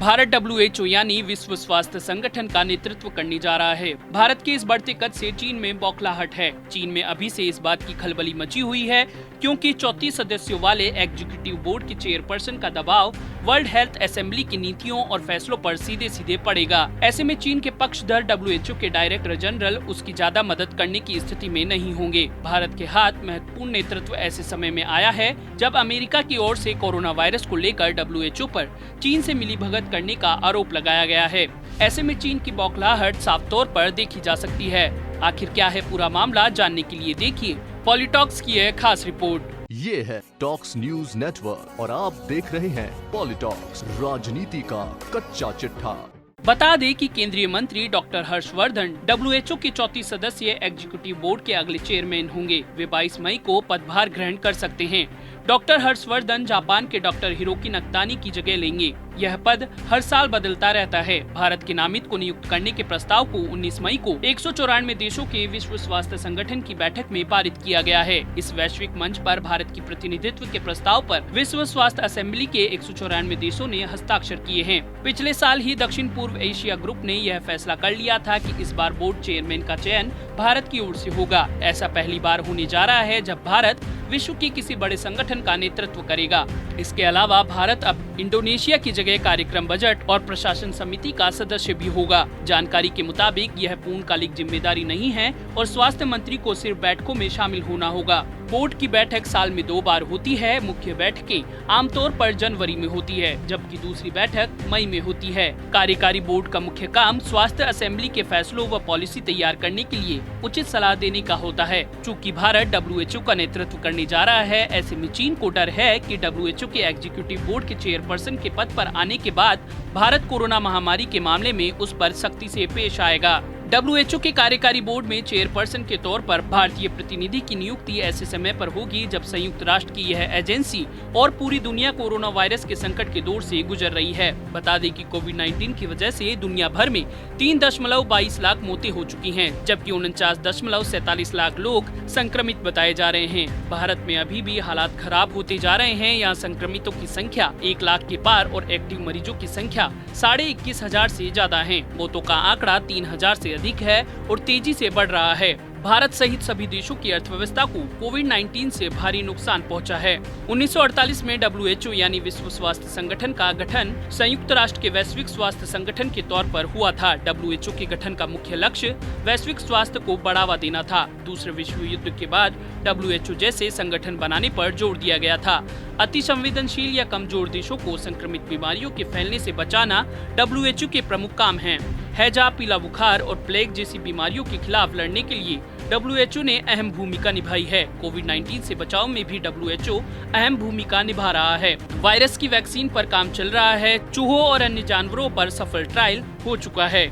Bharat WHO यानी विश्व स्वास्थ्य संगठन का नेतृत्व करने जा रहा है। भारत के इस बढ़ते कद से चीन में बौखलाहट है। चीन में अभी से इस बात की खलबली मची हुई है क्योंकि 34 सदस्यों वाले एग्जीक्यूटिव बोर्ड के चेयरपर्सन का दबाव वर्ल्ड हेल्थ असेंबली की नीतियों और फैसलों पर सीधे सीधे पड़ेगा। ऐसे में चीन के पक्षधर WHO के डायरेक्टर जनरल उसकी ज्यादा मदद करने की स्थिति में नहीं होंगे। भारत के हाथ महत्वपूर्ण नेतृत्व ऐसे समय में आया है जब अमेरिका की ओर से कोरोना वायरस को लेकर WHO पर चीन से मिलीभगत करने का आरोप लगाया गया है। ऐसे में चीन की बौखलाहट साफ तौर पर देखी जा सकती है। आखिर क्या है पूरा मामला, जानने के लिए देखिए पॉलिटॉक्स की है खास रिपोर्ट। ये है टॉक्स न्यूज नेटवर्क और आप देख रहे हैं पॉलिटॉक्स, राजनीति का कच्चा चिट्ठा। बता दें कि केंद्रीय मंत्री डॉक्टर हर्षवर्धन WHO के 34 सदस्यीय एग्जीक्यूटिव बोर्ड के अगले चेयरमैन होंगे। वे 22 मई को पदभार ग्रहण कर सकते हैं। डॉक्टर हर्षवर्धन जापान के डॉक्टर हिरोकी नकतानी की जगह लेंगे। यह पद हर साल बदलता रहता है। भारत के नामित को नियुक्त करने के प्रस्ताव को 19 मई को 194 देशों के विश्व स्वास्थ्य संगठन की बैठक में पारित किया गया है। इस वैश्विक मंच पर भारत की प्रतिनिधित्व के प्रस्ताव पर विश्व स्वास्थ्य असेंबली के 194 देशों ने हस्ताक्षर किए हैं। पिछले साल ही दक्षिण पूर्व एशिया ग्रुप ने यह फैसला कर लिया था कि इस बार बोर्ड चेयरमैन का चयन भारत की ओर से होगा। ऐसा पहली बार होने जा रहा है जब भारत विश्व के किसी बड़े संगठन का नेतृत्व करेगा। इसके अलावा भारत अब इंडोनेशिया की जगह कार्यक्रम, बजट और प्रशासन समिति का सदस्य भी होगा। जानकारी के मुताबिक यह पूर्णकालिक जिम्मेदारी नहीं है और स्वास्थ्य मंत्री को सिर्फ बैठकों में शामिल होना होगा। बोर्ड की बैठक साल में 2 बार होती है। मुख्य बैठकें आमतौर पर जनवरी में होती है, जबकि दूसरी बैठक मई में होती है। कार्यकारी बोर्ड का मुख्य काम स्वास्थ्य असेंबली के फैसलों व पॉलिसी तैयार करने के लिए उचित सलाह देने का होता है। चूँकि भारत WHO का नेतृत्व करने जा रहा है, ऐसे में चीन को डर है कि WHO के एग्जीक्यूटिव बोर्ड के चेयरपर्सन के पद पर आने के बाद भारत कोरोना महामारी के मामले में उस पर सख्ती से पेश आएगा। WHO के कार्यकारी बोर्ड में चेयरपर्सन के तौर पर भारतीय प्रतिनिधि की नियुक्ति ऐसे समय पर होगी जब संयुक्त राष्ट्र की यह एजेंसी और पूरी दुनिया कोरोना वायरस के संकट के दौर से गुजर रही है। बता दें कि कोविड-19 की वजह से दुनिया भर में 3.22 लाख मौतें हो चुकी हैं, जबकि 49.47 लाख लोग संक्रमित बताए जा रहे हैं। भारत में अभी भी हालात खराब होते जा रहे हैं। यहाँ संक्रमितों की संख्या 1 लाख के पार और एक्टिव मरीजों की संख्या 21,500 से ज्यादा है। मौतों का आंकड़ा 3,000 से अधिक है और तेजी से बढ़ रहा है। भारत सहित सभी देशों की अर्थव्यवस्था को कोविड-19 से भारी नुकसान पहुंचा है। 1948 में WHO यानी विश्व स्वास्थ्य संगठन का गठन संयुक्त राष्ट्र के वैश्विक स्वास्थ्य संगठन के तौर पर हुआ था। WHO के गठन का मुख्य लक्ष्य वैश्विक स्वास्थ्य को बढ़ावा देना था। दूसरे विश्व युद्ध के बाद WHO जैसे संगठन बनाने पर जोर दिया गया था। अति संवेदनशील या कमजोर देशों को संक्रमित बीमारियों के फैलने से बचाना WHO के प्रमुख काम हैं। हैजा, पीला बुखार और प्लेग जैसी बीमारियों के खिलाफ लड़ने के लिए WHO ने अहम भूमिका निभाई है। कोविड-19 से बचाव में भी WHO अहम भूमिका निभा रहा है। वायरस की वैक्सीन पर काम चल रहा है। चूहों और अन्य जानवरों पर सफल ट्रायल हो चुका है।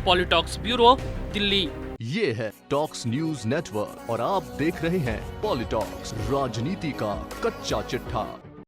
पॉलिटॉक्स ब्यूरो, दिल्ली। ये है टॉक्स न्यूज नेटवर्क और आप देख रहे हैं पॉलिटॉक्स, राजनीति का कच्चा चिट्ठा।